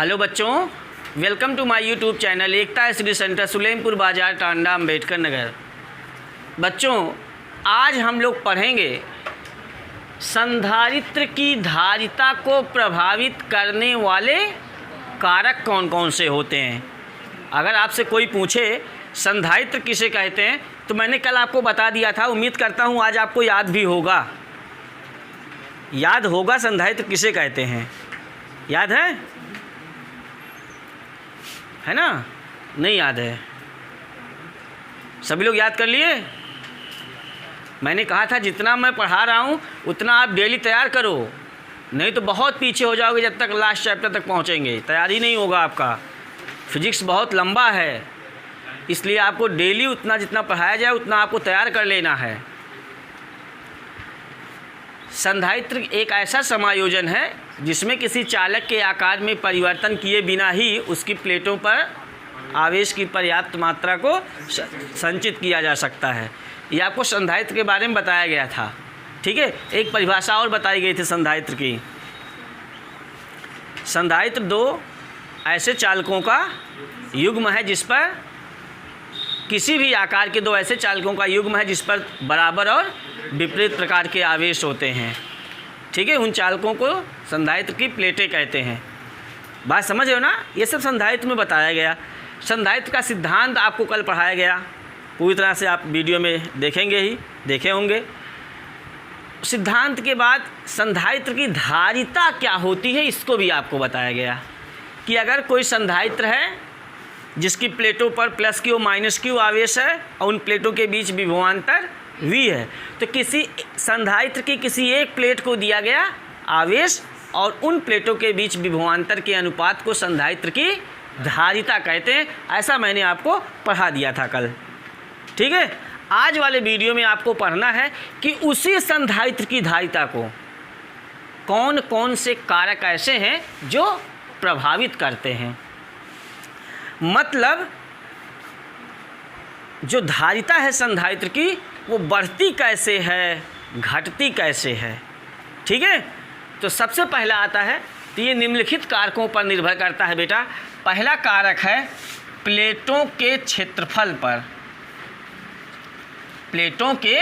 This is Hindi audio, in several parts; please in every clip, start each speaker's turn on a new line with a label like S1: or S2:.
S1: हेलो बच्चों, welcome to my YouTube channel Ekta study centre Sulempur Bazar Tanda Ambedkar Nagar. बच्चों, आज हम लोग पढ़ेंगे संधारित्र की धारिता को प्रभावित करने वाले कारक कौन कौन से होते हैं। अगर आपसे कोई पूछे संधारित्र किसे कहते हैं तो मैंने कल आपको बता दिया था। उम्मीद करता हूँ आज आपको याद भी होगा। याद होगा संधारित्र किसे कहते हैं? याद है ना? नहीं याद है? सभी लोग याद कर लिए? मैंने कहा था जितना मैं पढ़ा रहा हूँ उतना आप डेली तैयार करो, नहीं तो बहुत पीछे हो जाओगे जब तक लास्ट चैप्टर तक पहुँचेंगे। तैयारी नहीं होगा आपका। फिजिक्स बहुत लंबा है, इसलिए आपको डेली उतना जितना पढ़ाया जाए उतना आपको तैयार कर लेना है। संधारित्र एक ऐसा समायोजन है जिसमें किसी चालक के आकार में परिवर्तन किए बिना ही उसकी प्लेटों पर आवेश की पर्याप्त मात्रा को संचित किया जा सकता है। ये आपको संधारित्र के बारे में बताया गया था। ठीक है, एक परिभाषा और बताई गई थी संधारित्र की। संधारित्र दो ऐसे चालकों का युग्म है जिस पर किसी भी आकार के दो ऐसे चालकों का युग्म है जिस पर बराबर और विपरीत प्रकार के आवेश होते हैं। ठीक है, उन चालकों को संधारित्र की प्लेटें कहते हैं। बात समझ रहे हो ना? ये सब संधारित्र में बताया गया। संधारित्र का सिद्धांत आपको कल पढ़ाया गया, पूरी तरह से आप वीडियो में देखे होंगे। सिद्धांत के बाद संधारित्र की धारिता क्या होती है इसको भी आपको बताया गया कि अगर कोई संधारित्र है जिसकी प्लेटों पर प्लस क्यू माइनस क्यू आवेश है और उन प्लेटों के बीच विभवांतर V है, तो किसी संधारित्र की किसी एक प्लेट को दिया गया आवेश और उन प्लेटों के बीच विभवांतर के अनुपात को संधारित्र की धारिता कहते हैं। ऐसा मैंने आपको पढ़ा दिया था कल। ठीक है, आज वाले वीडियो में आपको पढ़ना है कि उसी संधारित्र की धारिता को कौन कौन से कारक ऐसे हैं जो प्रभावित करते हैं। मतलब जो धारिता है संधारित्र की वो बढ़ती कैसे है, घटती कैसे है। ठीक है, तो सबसे पहला आता है, तो ये निम्नलिखित कारकों पर निर्भर करता है बेटा। पहला कारक है प्लेटों के क्षेत्रफल पर। प्लेटों के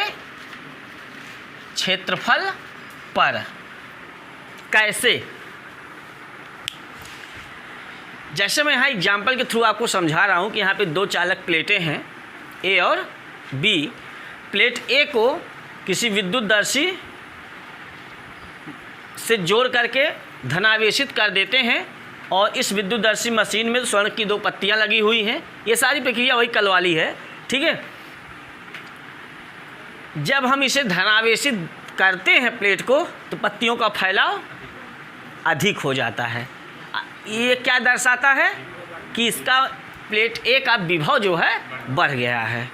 S1: क्षेत्रफल पर कैसे? जैसे मैं यहाँ एग्जाम्पल के थ्रू आपको समझा रहा हूँ कि यहाँ पे दो चालक प्लेटें हैं ए और बी। प्लेट ए को किसी विद्युतदर्शी से जोड़ करके धनावेशित कर देते हैं और इस विद्युतदर्शी मशीन में स्वर्ण की दो पत्तियाँ लगी हुई हैं। ये सारी प्रक्रिया वही कल वाली है। ठीक है, जब हम इसे धनावेशित करते हैं प्लेट को तो पत्तियों का फैलाव अधिक हो जाता है। ये क्या दर्शाता है कि इसका प्लेट ए का विभव जो है बढ़ गया है।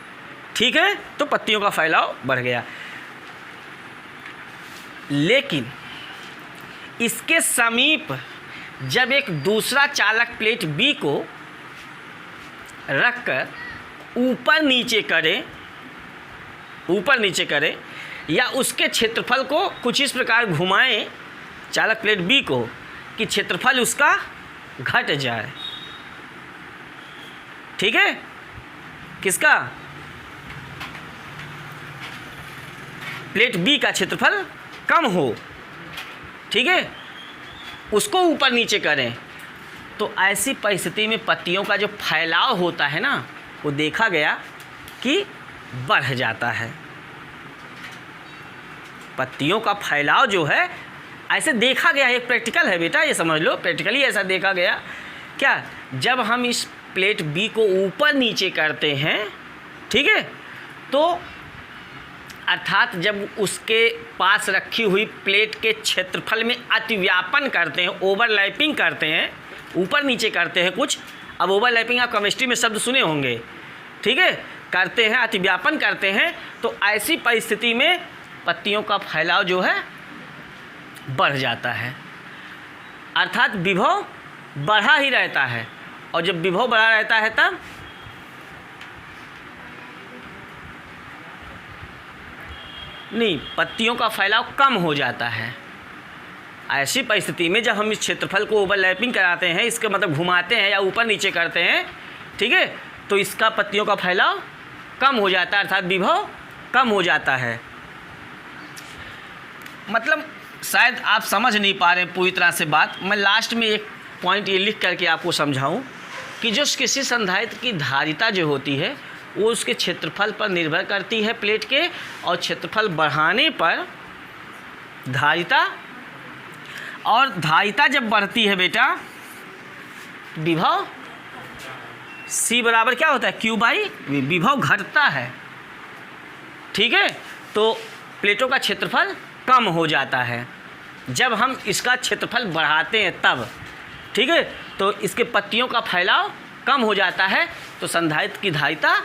S1: ठीक है, तो पत्तियों का फैलाव बढ़ गया। लेकिन इसके समीप जब एक दूसरा चालक प्लेट बी को रखकर ऊपर नीचे करें या उसके क्षेत्रफल को कुछ इस प्रकार घुमाएं चालक प्लेट बी को कि क्षेत्रफल उसका घट जाए। ठीक है, किसका? प्लेट बी का क्षेत्रफल कम हो। ठीक है, उसको ऊपर नीचे करें तो ऐसी परिस्थिति में पत्तियों का जो फैलाव होता है ना वो देखा गया कि बढ़ जाता है। पत्तियों का फैलाव जो है ऐसे देखा गया, एक प्रैक्टिकल है बेटा, ये समझ लो, प्रैक्टिकली ऐसा देखा गया। क्या? जब हम इस प्लेट बी को ऊपर नीचे करते हैं, ठीक है, तो अर्थात जब उसके पास रखी हुई प्लेट के क्षेत्रफल में अतिव्यापन करते हैं, ओवरलैपिंग करते हैं, ऊपर नीचे करते हैं कुछ। अब ओवरलैपिंग आप केमिस्ट्री में शब्द सुने होंगे। ठीक है, करते हैं, अतिव्यापन करते हैं, तो ऐसी परिस्थिति में पत्तियों का फैलाव जो है बढ़ जाता है। अर्थात विभव बढ़ा ही रहता है, और जब विभव बढ़ा रहता है तब नहीं, पत्तियों का फैलाव कम हो जाता है। ऐसी परिस्थिति में जब हम इस क्षेत्रफल को ओवरलैपिंग कराते हैं, इसका मतलब घुमाते हैं या ऊपर नीचे करते हैं, ठीक है, तो इसका पत्तियों का फैलाव कम हो जाता है, अर्थात विभव कम हो जाता है। मतलब शायद आप समझ नहीं पा रहे हैं पूरी तरह से बात। मैं लास्ट में एक पॉइंट ये लिख करके आपको समझाऊं कि जो किसी संधारित्र की धारिता जो होती है वो उसके क्षेत्रफल पर निर्भर करती है प्लेट के, और क्षेत्रफल बढ़ाने पर धारिता, और धारिता जब बढ़ती है बेटा विभव C बराबर क्या होता है Q बाई V, विभव घटता है, ठीक है। तो प्लेटों का क्षेत्रफल कम हो जाता है जब हम इसका क्षेत्रफल बढ़ाते हैं तब, ठीक है। तो इसके पत्तियों का फैलाव कम हो जाता है, तो संधारित्र की धारिता,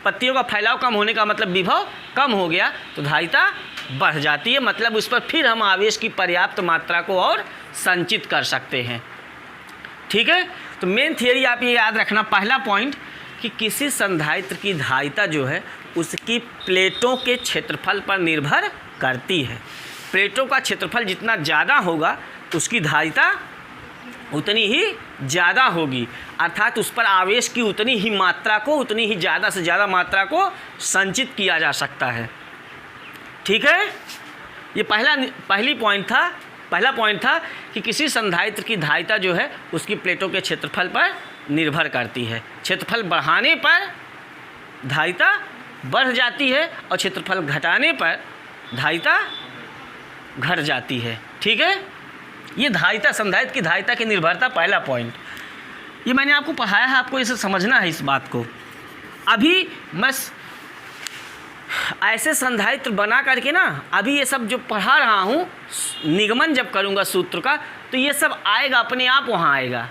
S1: पत्तियों का फैलाव कम होने का मतलब विभव कम हो गया, तो धारिता बढ़ जाती है, मतलब उस पर फिर हम आवेश की पर्याप्त मात्रा को और संचित कर सकते हैं, ठीक है। तो मेन थियरी आप ये याद रखना, पहला पॉइंट कि किसी संधारित्र की धारिता जो है उसकी प्लेटों के क्षेत्रफल पर निर्भर करती है। प्लेटों का क्षेत्रफल जितना ज़्यादा होगा उसकी धारिता उतनी ही ज़्यादा होगी, अर्थात उस पर आवेश की उतनी ही मात्रा को, उतनी ही ज़्यादा से ज़्यादा मात्रा को संचित किया जा सकता है, ठीक है। ये पहला पॉइंट था कि किसी संधारित्र की धारिता जो है उसकी प्लेटों के क्षेत्रफल पर निर्भर करती है। क्षेत्रफल बढ़ाने पर धारिता बढ़ जाती है और क्षेत्रफल घटाने पर धारिता घट जाती है, ठीक है। ये धारिता, संधारित्र की धारिता की निर्भरता, पहला पॉइंट। ये मैंने आपको पढ़ाया है, आपको इसे समझना है इस बात को। अभी मैं ऐसे संधारित्र बना करके ना, अभी ये सब जो पढ़ा रहा हूँ, निगमन जब करूँगा सूत्र का तो ये सब आएगा, अपने आप वहाँ आएगा।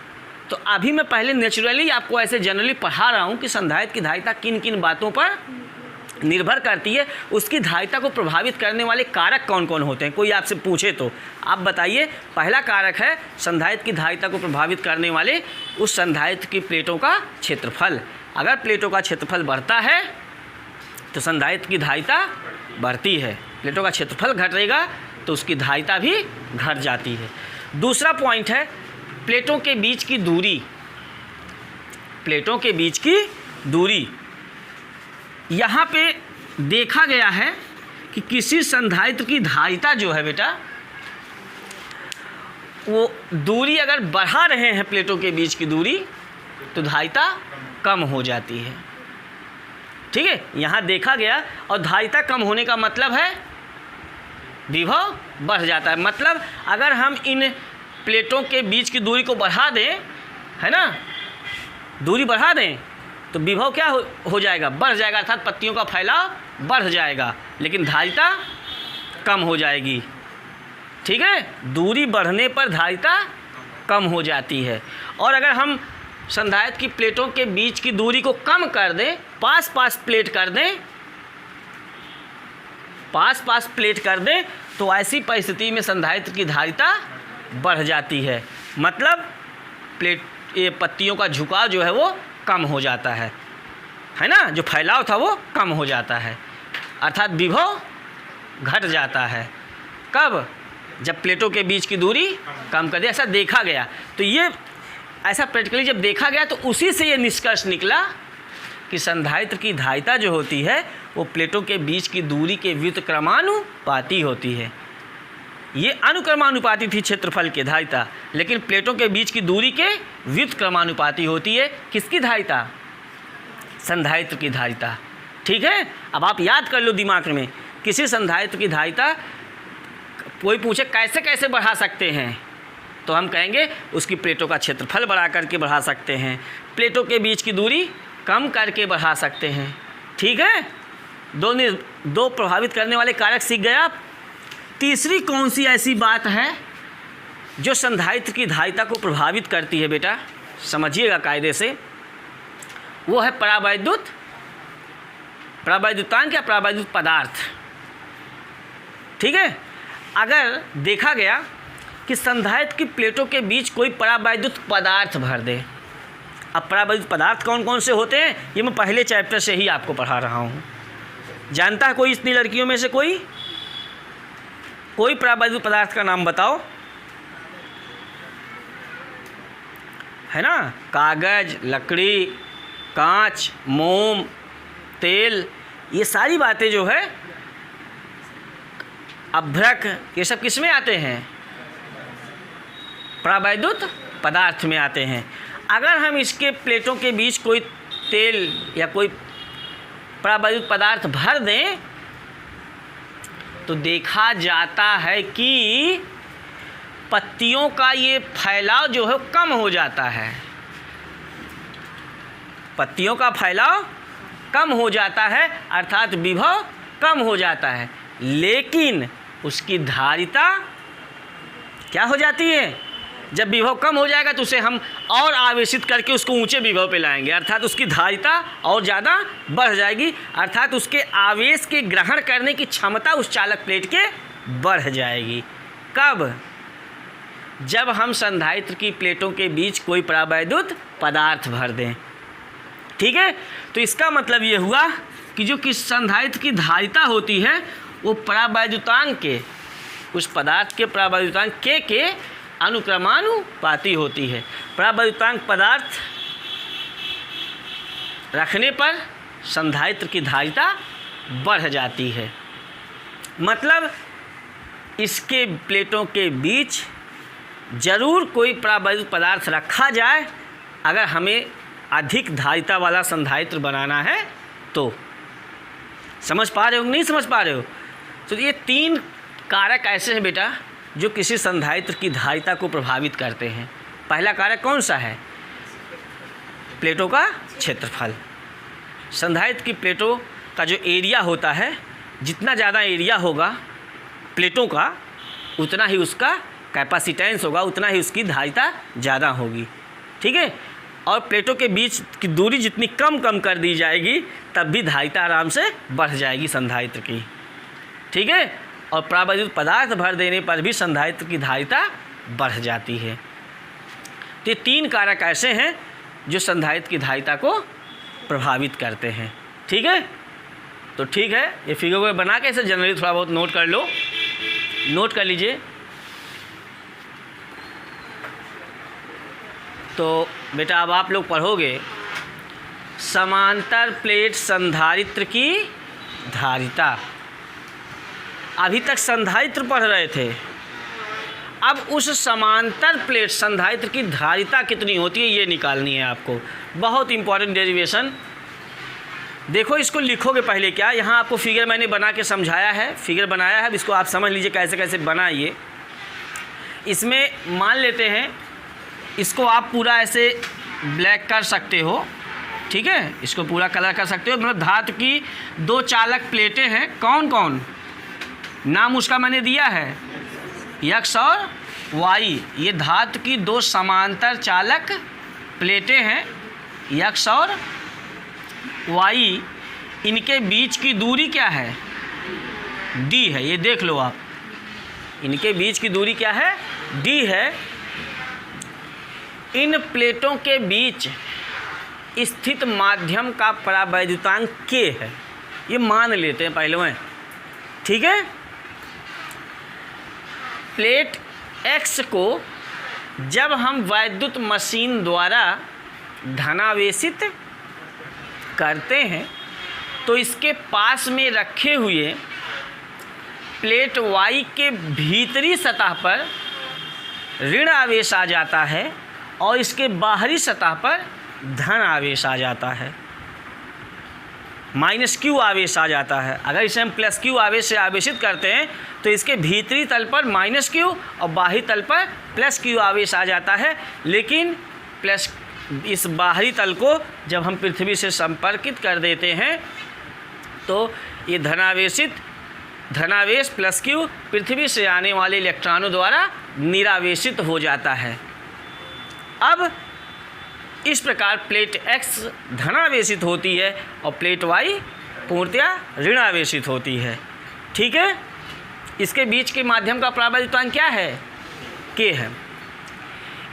S1: तो अभी मैं पहले नेचुरली आपको ऐसे जनरली पढ़ा रहा हूँ कि संधारित्र की धारिता किन किन बातों पर निर्भर करती है, उसकी धारिता को प्रभावित करने वाले कारक कौन कौन होते हैं। कोई आपसे पूछे तो आप बताइए। पहला कारक है संधारित्र की धारिता को प्रभावित करने वाले उस संधारित्र की प्लेटों का क्षेत्रफल। अगर प्लेटों का क्षेत्रफल बढ़ता है तो संधारित्र की धारिता बढ़ती है, प्लेटों का क्षेत्रफल घटेगा तो उसकी धारिता भी घट जाती है। दूसरा पॉइंट है प्लेटों के बीच की दूरी। प्लेटों के बीच की दूरी, यहाँ पे देखा गया है कि किसी संधारित्र की धारिता जो है बेटा, वो दूरी अगर बढ़ा रहे हैं प्लेटों के बीच की दूरी तो धारिता कम हो जाती है, ठीक है। यहाँ देखा गया, और धारिता कम होने का मतलब है विभव बढ़ जाता है। मतलब अगर हम इन प्लेटों के बीच की दूरी को बढ़ा दें, है ना, दूरी बढ़ा दें तो विभव क्या हो जाएगा, बढ़ जाएगा, अर्थात पत्तियों का फैलाव बढ़ जाएगा, लेकिन धारिता कम हो जाएगी, ठीक है। दूरी बढ़ने पर धारिता कम हो जाती है। और अगर हम संधारित्र की प्लेटों के बीच की दूरी को कम कर दें, पास पास प्लेट कर दें, तो ऐसी परिस्थिति में संधारित्र की धारिता बढ़ जाती है। मतलब ये पत्तियों का झुकाव जो है वो कम हो जाता है ना, जो फैलाव था वो कम हो जाता है, अर्थात विभव घट जाता है। कब? जब प्लेटों के बीच की दूरी कम कर दे, ऐसा देखा गया। तो ये ऐसा प्रैक्टिकली जब देखा गया तो उसी से ये निष्कर्ष निकला कि संधारित्र की धारिता जो होती है वो प्लेटों के बीच की दूरी के व्युत्क्रमानुपाती होती है। ये अनुक्रमानुपाती थी क्षेत्रफल की धारिता, लेकिन प्लेटों के बीच की दूरी के व्युत्क्रमानुपाती होती है। किसकी धारिता? संधारित्र की धारिता, ठीक है। अब आप याद कर लो दिमाग में, किसी संधारित्र की धारिता, कोई पूछे कैसे कैसे बढ़ा सकते हैं, तो हम कहेंगे उसकी प्लेटों का क्षेत्रफल बढ़ा करके बढ़ा सकते हैं, प्लेटों के बीच की दूरी कम करके बढ़ा सकते हैं, ठीक है। दो प्रभावित करने वाले कारक सीख गए आप। तीसरी कौन सी ऐसी बात है जो संधारित्र की धारिता को प्रभावित करती है बेटा, समझिएगा कायदे से, वो है परावैद्युतांक या परावैद्युत पदार्थ, ठीक है। अगर देखा गया कि संधारित्र की प्लेटों के बीच कोई परावैद्युत पदार्थ भर दे। अब परावैद्युत पदार्थ कौन कौन से होते हैं ये मैं पहले चैप्टर से ही आपको पढ़ा रहा हूँ। जानता है कोई इतनी लड़कियों में से कोई? कोई परावैद्युत पदार्थ का नाम बताओ, है ना। कागज, लकड़ी, कांच, मोम, तेल, ये सारी बातें जो है, अभ्रक, ये सब किस में आते हैं? परावैद्युत पदार्थ में आते हैं। अगर हम इसके प्लेटों के बीच कोई तेल या कोई परावैद्युत पदार्थ भर दें तो देखा जाता है कि पत्तियों का ये फैलाव जो है कम हो जाता है। पत्तियों का फैलाव कम हो जाता है, अर्थात विभव कम हो जाता है, लेकिन उसकी धारिता क्या हो जाती है? जब विभव कम हो जाएगा तो उसे हम और आवेशित करके उसको ऊंचे विभव पे लाएंगे, अर्थात उसकी धारिता और ज़्यादा बढ़ जाएगी, अर्थात उसके आवेश के ग्रहण करने की क्षमता उस चालक प्लेट के बढ़ जाएगी। कब? जब हम संधारित्र की प्लेटों के बीच कोई परावैद्युत पदार्थ भर दें। ठीक है, तो इसका मतलब ये हुआ कि जो किस संधारित्र की धारिता होती है वो परावैद्युतांक के, उस पदार्थ के परावैद्युतांक के अनुक्रमानुपाती होती है। परावैद्युतांक पदार्थ रखने पर संधारित्र की धारिता बढ़ जाती है। मतलब इसके प्लेटों के बीच जरूर कोई परावैद्युत पदार्थ रखा जाए अगर हमें अधिक धारिता वाला संधारित्र बनाना है तो। समझ पा रहे हो, नहीं समझ पा रहे हो? तो ये 3 कारक ऐसे हैं बेटा जो किसी संधारित्र की धारिता को प्रभावित करते हैं। पहला कारक कौन सा है? प्लेटों का क्षेत्रफल। संधारित्र की प्लेटों का जो एरिया होता है, जितना ज़्यादा एरिया होगा प्लेटों का, उतना ही उसका कैपेसिटेंस होगा, उतना ही उसकी धारिता ज़्यादा होगी। ठीक है, और प्लेटों के बीच की दूरी जितनी कम कर दी जाएगी तब भी धारिता आराम से बढ़ जाएगी संधारित्र की। ठीक है, और परावैद्युत पदार्थ भर देने पर भी संधारित्र की धारिता बढ़ जाती है। तो ये 3 कारक ऐसे हैं जो संधारित्र की धारिता को प्रभावित करते हैं। ठीक है, तो ठीक है, ये फिगर को बना के इसे जनरली थोड़ा बहुत नोट कर लो, नोट कर लीजिए। तो बेटा अब आप लोग पढ़ोगे समांतर प्लेट संधारित्र की धारिता। अभी तक संधारित्र पढ़ रहे थे, अब उस समांतर प्लेट संधारित्र की धारिता कितनी होती है ये निकालनी है आपको। बहुत इंपॉर्टेंट डेरिवेशन। देखो इसको लिखोगे पहले क्या, यहाँ आपको फिगर मैंने बना के समझाया है, फिगर बनाया है, अब इसको आप समझ लीजिए कैसे कैसे बनाइए। इसमें मान लेते हैं इसको आप पूरा ऐसे ब्लैक कर सकते हो। ठीक है, इसको पूरा कलर कर सकते हो। मतलब धातु की 2 चालक प्लेटें हैं, कौन कौन? नाम उसका मैंने दिया है, x और y। ये धातु की 2 समांतर चालक प्लेटें हैं, x और y। इनके बीच की दूरी क्या है? d है। ये देख लो आप, इनके बीच की दूरी क्या है? d है। इन प्लेटों के बीच स्थित माध्यम का परावैद्युतांक k है, ये मान लेते हैं पहले में। ठीक है, प्लेट X को जब हम वैद्युत मशीन द्वारा धनावेशित करते हैं तो इसके पास में रखे हुए प्लेट Y के भीतरी सतह पर ऋण आवेश आ जाता है और इसके बाहरी सतह पर धन आवेश आ जाता है, -q आवेश आ जाता है। अगर इसे हम +q आवेश से आवेशित करते हैं तो इसके भीतरी तल पर -q और बाहरी तल पर +q आवेश आ जाता है। लेकिन इस बाहरी तल को जब हम पृथ्वी से संपर्कित कर देते हैं तो ये धनावेश +q पृथ्वी से आने वाले इलेक्ट्रॉनों द्वारा निरावेशित हो जाता है। अब इस प्रकार प्लेट X धनावेशित होती है और प्लेट Y पूर्णतया ऋणावेशित होती है। ठीक है, इसके बीच के माध्यम का परावैद्युतांक क्या है? K है।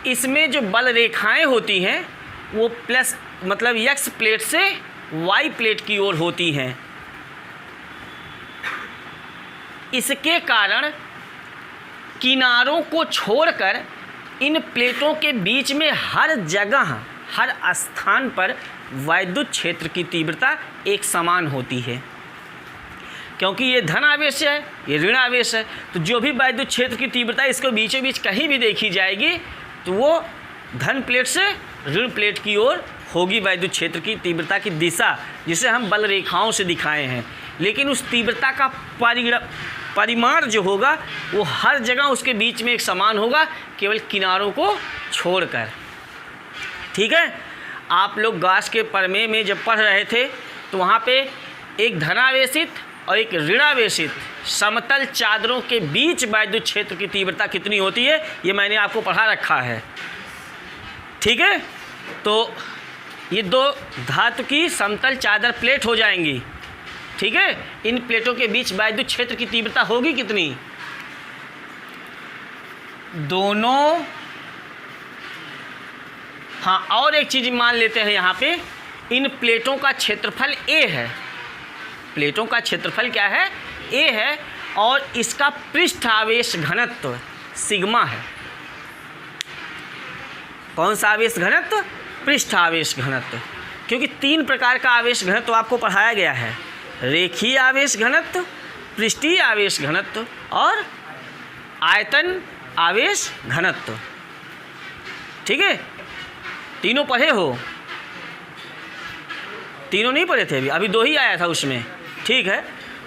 S1: इसमें जो बल रेखाएं होती हैं वो प्लस मतलब X प्लेट से Y प्लेट की ओर होती हैं। इसके कारण किनारों को छोड़कर इन प्लेटों के बीच में हर जगह, हर स्थान पर वैद्युत क्षेत्र की तीव्रता एक समान होती है। क्योंकि ये धन आवेश है, ये ऋण आवेश है, तो जो भी वैद्युत क्षेत्र की तीव्रता इसको बीचों बीच कहीं भी देखी जाएगी तो वो धन प्लेट से ऋण प्लेट की ओर होगी वैद्युत क्षेत्र की तीव्रता की दिशा, जिसे हम बल रेखाओं से दिखाए हैं। लेकिन उस तीव्रता का परिमाण जो होगा वो हर जगह उसके बीच में एक समान होगा, केवल किनारों को छोड़कर। ठीक है, आप लोग गास के प्रमेय में जब पढ़ रहे थे तो वहाँ पे एक धनावेशित और एक ऋणावेशित समतल चादरों के बीच वैद्युत क्षेत्र की तीव्रता कितनी होती है ये मैंने आपको पढ़ा रखा है। ठीक है, तो ये दो धातु की समतल चादर प्लेट हो जाएंगी। ठीक है, इन प्लेटों के बीच वैद्युत क्षेत्र की तीव्रता होगी कितनी? दोनों। हाँ, और एक चीज़ मान लेते हैं यहाँ पे, इन प्लेटों का क्षेत्रफल A है। प्लेटों का क्षेत्रफल क्या है? A है, और इसका पृष्ठ आवेश घनत्व सिग्मा है। कौन सा आवेश घनत्व? पृष्ठ आवेश घनत्व। क्योंकि 3 प्रकार का आवेश घनत्व आपको पढ़ाया गया है, रेखीय आवेश घनत्व, पृष्ठीय आवेश घनत्व और आयतन आवेश घनत्व। ठीक है, तीनों पढ़े हो? तीनों नहीं पढ़े थे अभी? अभी 2 ही आया था उसमें। ठीक है,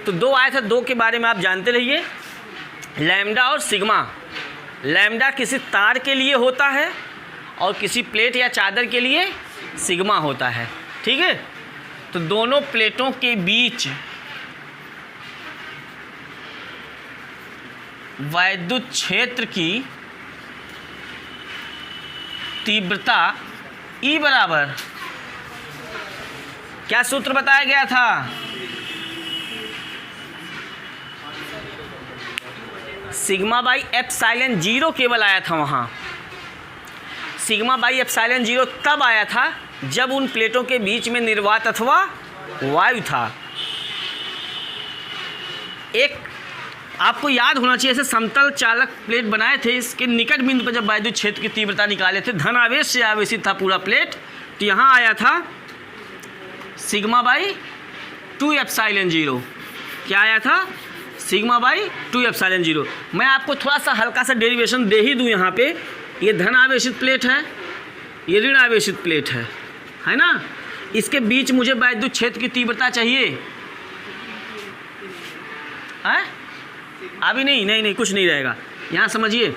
S1: तो 2 आया था, 2 के बारे में आप जानते रहिए, लैम्डा और सिग्मा। लैम्डा किसी तार के लिए होता है और किसी प्लेट या चादर के लिए सिग्मा होता है। ठीक है, तो दोनों प्लेटों के बीच वैद्युत क्षेत्र की तीव्रता E बराबर क्या सूत्र बताया गया था? सिग्मा बाई एप्सिलॉन 0 केवल आया था वहाँ। सिग्मा बाई एप्सिलॉन 0 तब आया था जब उन प्लेटों के बीच में निर्वात अथवा वायु था। एक आपको याद होना चाहिए, ऐसे समतल चालक प्लेट बनाए थे, इसके निकट बिंदु पर जब वैद्युत क्षेत्र की तीव्रता निकाले थे, धन आवेश से आवेशित था पूरा प्लेट, तो यहाँ आया था सिग्मा बाई 2 एप्सिलॉन 0। क्या आया था? Sigma by 2 epsilon 0। मैं आपको थोड़ा सा हल्का सा डेरिवेशन दे ही दूँ यहाँ पे। ये धन आवेशित प्लेट है, ये ऋण आवेशित प्लेट है ना? इसके बीच मुझे वैद्युत क्षेत्र की तीव्रता चाहिए है? अभी नहीं कुछ नहीं रहेगा। यहाँ समझिए,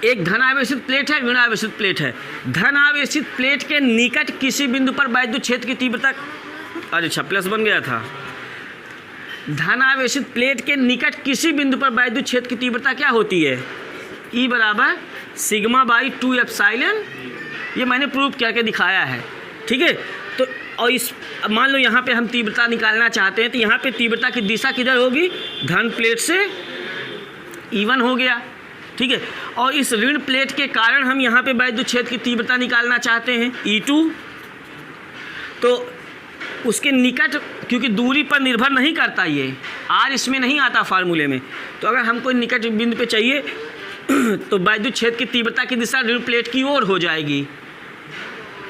S1: एक धनावेशित प्लेट है, ऋणावेशित प्लेट है। धनावेशित प्लेट के निकट किसी बिंदु पर वैद्युत क्षेत्र की तीव्रता, अच्छा प्लस बन गया था। धनावेशित प्लेट के निकट किसी बिंदु पर वैद्युत क्षेत्र की तीव्रता क्या होती है? E बराबर सिग्मा बाई 2 एप्सिलॉन। ये मैंने प्रूव करके दिखाया है। ठीक है, तो और इस मान लो यहाँ पे हम तीव्रता निकालना चाहते हैं, तो यहाँ पे तीव्रता की दिशा किधर होगी? धन प्लेट से E1 हो गया। ठीक है, और इस ऋण प्लेट के कारण हम यहाँ पे वैद्युत क्षेत्र की तीव्रता निकालना चाहते हैं E2। तो उसके निकट, क्योंकि दूरी पर निर्भर नहीं करता, ये R इसमें नहीं आता फार्मूले में, तो अगर हमको निकट बिंदु पे चाहिए तो वैद्युत क्षेत्र की तीव्रता की दिशा ऋण प्लेट की ओर हो जाएगी।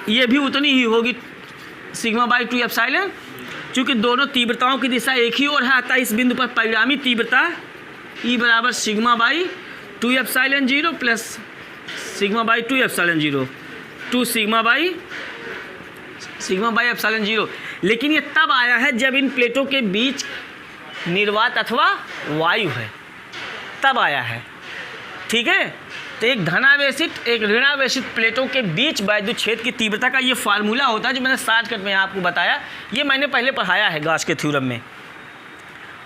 S1: ये भी उतनी ही होगी, सिग्मा बाई 2 एप्सिलॉन। चूँकि दोनों तीव्रताओं की दिशा एक ही ओर है, अतः इस बिंदु पर परिणामी तीव्रता E बराबर sigma by 2 epsilon 0 plus sigma by 2 epsilon 0, 2 sigma by epsilon 0। लेकिन ये तब आया है जब इन प्लेटों के बीच निर्वात अथवा वायु है, तब आया है। ठीक है, तो एक धनावेशित एक ऋणावेशित प्लेटों के बीच वैद्युत क्षेत्र की तीव्रता का ये फार्मूला होता है जो मैंने शॉर्टकट में आपको बताया। ये मैंने पहले पढ़ाया है गाउस के थ्योरम में,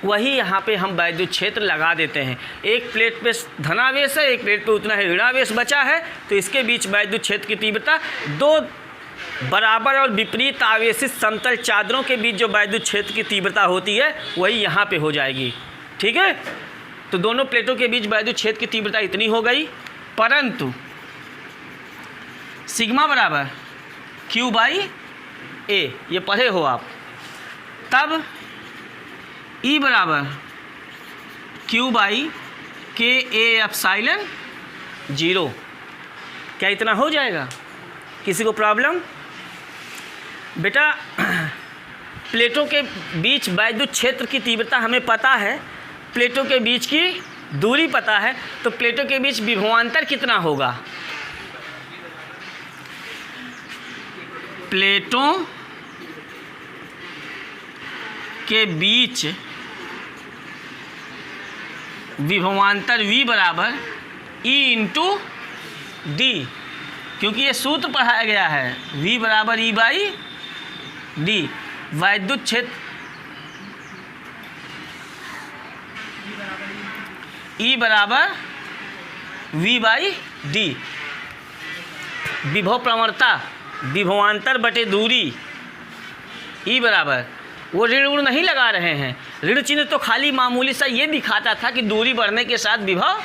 S1: वही यहाँ पे हम वैद्युत क्षेत्र लगा देते हैं। एक प्लेट पे धनावेश है, एक प्लेट पे उतना ही ऋणावेश बचा है, तो इसके बीच वैद्युत क्षेत्र की तीव्रता 2 बराबर और विपरीत आवेशित समतल चादरों के बीच जो वैद्युत क्षेत्र की तीव्रता होती है वही यहाँ पे हो जाएगी। ठीक है, तो दोनों प्लेटों के बीच वैद्युत क्षेत्र की तीव्रता इतनी हो गई, परंतु सिग्मा बराबर Q बाई A, ये पढ़े हो आप। तब E बराबर Q बाई के ए एप्सिलॉन 0। क्या इतना हो जाएगा? किसी को प्रॉब्लम? बेटा प्लेटों के बीच वैद्युत क्षेत्र की तीव्रता हमें पता है, प्लेटों के बीच की दूरी पता है, तो प्लेटों के बीच विभवांतर कितना होगा? प्लेटों के बीच विभवांतर V बराबर E इंटू डी, क्योंकि ये सूत्र पढ़ाया गया है V बराबर E बाई डी। वैद्युत क्षेत्र E बराबर V बाई डी। विभव प्रवणता विभवांतर बटे दूरी E बराबर, वो ऋण नहीं लगा रहे हैं, ऋण चिन्ह तो खाली मामूली सा ये दिखाता था कि दूरी बढ़ने के साथ विभव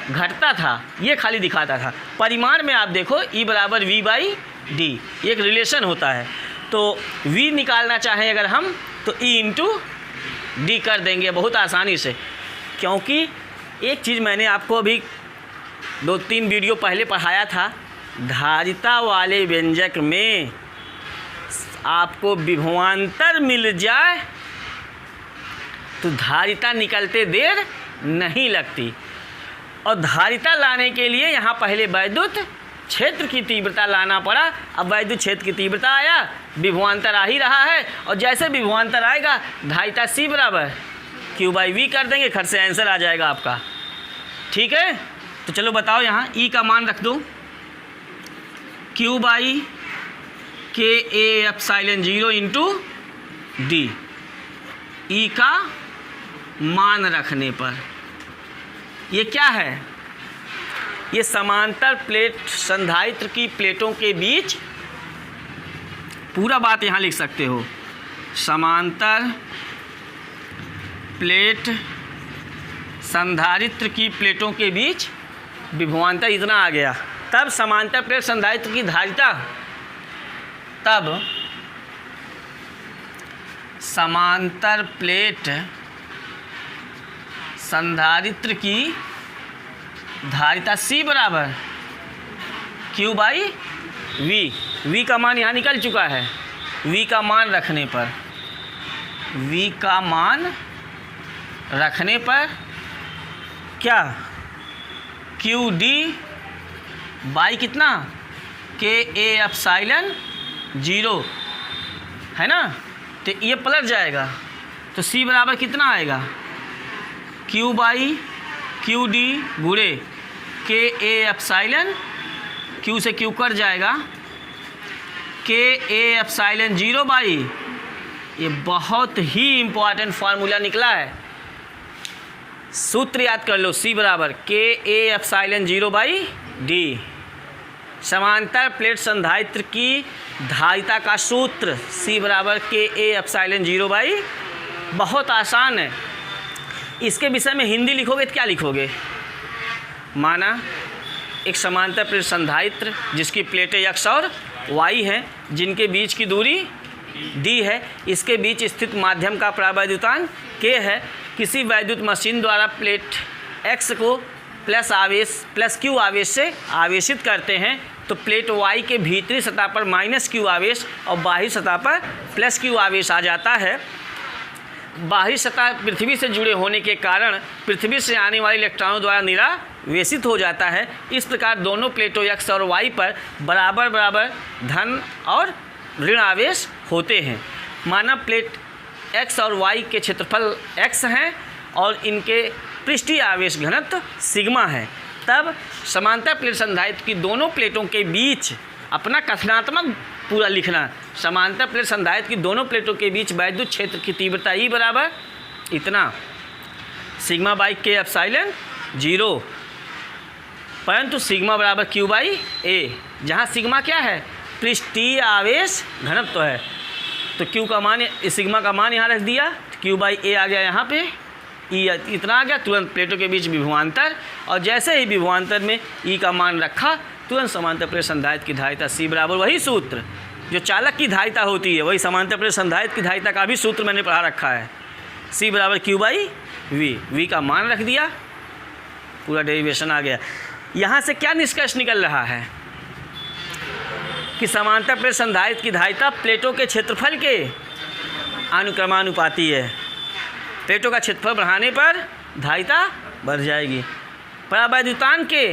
S1: घटता था, ये खाली दिखाता था। परिमाण में आप देखो E बराबर V बाई डी, एक रिलेशन होता है। तो V निकालना चाहें अगर हम तो E इंटू डी कर देंगे बहुत आसानी से, क्योंकि एक चीज़ मैंने आपको अभी 2-3 वीडियो पहले पढ़ाया था, धारिता वाले व्यंजक में आपको विभवांतर मिल जाए तो धारिता निकलते देर नहीं लगती, और धारिता लाने के लिए यहाँ पहले वैद्युत क्षेत्र की तीव्रता लाना पड़ा। अब वैद्युत क्षेत्र की तीव्रता आया, विभवांतर आ ही रहा है, और जैसे विभवांतर आएगा धारिता C बराबर Q बाई V कर देंगे, खट से आंसर आ जाएगा आपका। ठीक है, तो चलो बताओ, यहाँ E का मान रख दो, Q बाई के A epsilon 0 into D. E का मान रखने पर ये क्या है? ये समांतर प्लेट संधारित्र की प्लेटों के बीच, पूरा बात यहाँ लिख सकते हो, समांतर प्लेट संधारित्र की प्लेटों के बीच विभवांतर इतना आ गया, तब समांतर प्लेट संधारित्र की धारिता, तब समांतर प्लेट संधारित्र की धारिता C बराबर Q बाई V। V का मान यहाँ निकल चुका है, V का मान रखने पर, V का मान रखने पर क्या Q D बाई कितना के ए एप्सिलॉन 0 है ना, तो ये पलट जाएगा, तो C बराबर कितना आएगा? Q बाई Q D गुणे के ए एप्सिलॉन, Q से Q कट जाएगा, के ए एप्सिलॉन 0 बाई, ये बहुत ही इम्पोर्टेंट फार्मूला निकला है, सूत्र याद कर लो, C बराबर के ए एप्सिलॉन 0 बाई डी। समांतर प्लेट संधारित्र की धारिता का सूत्र C बराबर के ए एप्सिलॉन 0 बाई, बहुत आसान है। इसके विषय में हिंदी लिखोगे तो क्या लिखोगे? माना एक समांतर प्लेट संधारित्र जिसकी प्लेटें X और Y हैं, जिनके बीच की दूरी D है, इसके बीच स्थित माध्यम का परावैद्युतांक K है। किसी वैद्युत मशीन द्वारा प्लेट X को प्लस Q आवेश से आवेशित करते हैं, तो प्लेट Y के भीतरी सतह पर -Q आवेश और बाहरी सतह पर +Q आवेश आ जाता है। बाहरी सतह पृथ्वी से जुड़े होने के कारण पृथ्वी से आने वाले इलेक्ट्रॉनों द्वारा निरावेशित हो जाता है। इस प्रकार दोनों प्लेटों X और Y पर बराबर बराबर धन और ऋण आवेश होते हैं। माना प्लेट X और Y के क्षेत्रफल X हैं और इनके पृष्ठीय आवेश घनत्व सिग्मा है, तब समांतर प्लेट संधारित्र की दोनों प्लेटों के बीच, अपना कथनात्मक पूरा लिखना, समांतर प्लेट संधारित्र की दोनों प्लेटों के बीच वैद्युत क्षेत्र की तीव्रता E बराबर इतना सिग्मा बाई के एप्सिलॉन 0, परंतु सिग्मा बराबर Q बाई ए, जहाँ सिग्मा क्या है? पृष्ठीय आवेश घनत्व है। तो Q का मान, सिग्मा का मान यहाँ रख दिया, Q बाई ए आ गया यहाँ पे, E इतना आ गया, तुरंत प्लेटों के बीच विभवांतर, और जैसे ही विभवांतर में E का मान रखा, तुरंत समांतर प्लेट संधारित्र की धारिता C बराबर, वही सूत्र जो चालक की धारिता होती है, वही समांतर प्लेट संधारित्र की धारिता का भी सूत्र मैंने पढ़ा रखा है, C बराबर Q बाई V। V का मान रख दिया, पूरा डेरिवेशन आ गया। यहाँ से क्या निष्कर्ष निकल रहा है कि समांतर प्लेट संधारित्र की धारिता प्लेटों के क्षेत्रफल के अनुक्रमानुपाती है। प्लेटों का क्षेत्रफल बढ़ाने पर धारिता बढ़ जाएगी। परावैद्युतांक के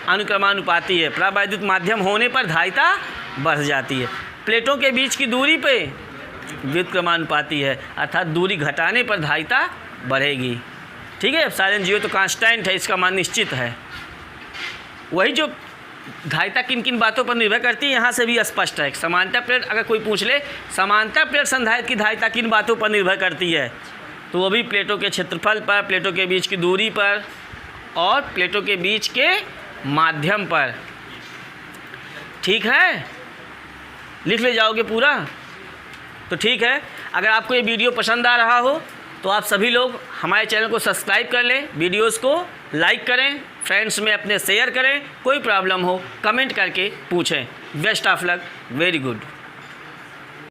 S1: अनुक्रमानुपाती है। परावैद्युत माध्यम होने पर धारिता बढ़ जाती है। प्लेटों के बीच की दूरी पे व्युत्क्रमानुपाती है, अर्थात दूरी घटाने पर धारिता बढ़ेगी। ठीक है, साइन जीरो तो कांस्टेंट है, इसका मान निश्चित है। वही जो धारिता किन किन बातों पर निर्भर करती है यहाँ से भी स्पष्ट है। समांतर प्लेट अगर कोई पूछ ले समांतर प्लेट संधारित्र की धारिता किन बातों पर निर्भर करती है, तो वो भी प्लेटों के क्षेत्रफल पर, प्लेटों के बीच की दूरी पर और प्लेटों के बीच के माध्यम पर। ठीक है, लिख ले जाओगे पूरा तो ठीक है। अगर आपको ये वीडियो पसंद आ रहा हो तो आप सभी लोग हमारे चैनल को सब्सक्राइब कर लें, वीडियोस को लाइक करें, फ्रेंड्स में अपने शेयर करें। कोई प्रॉब्लम हो कमेंट करके पूछें। Best of luck, very good.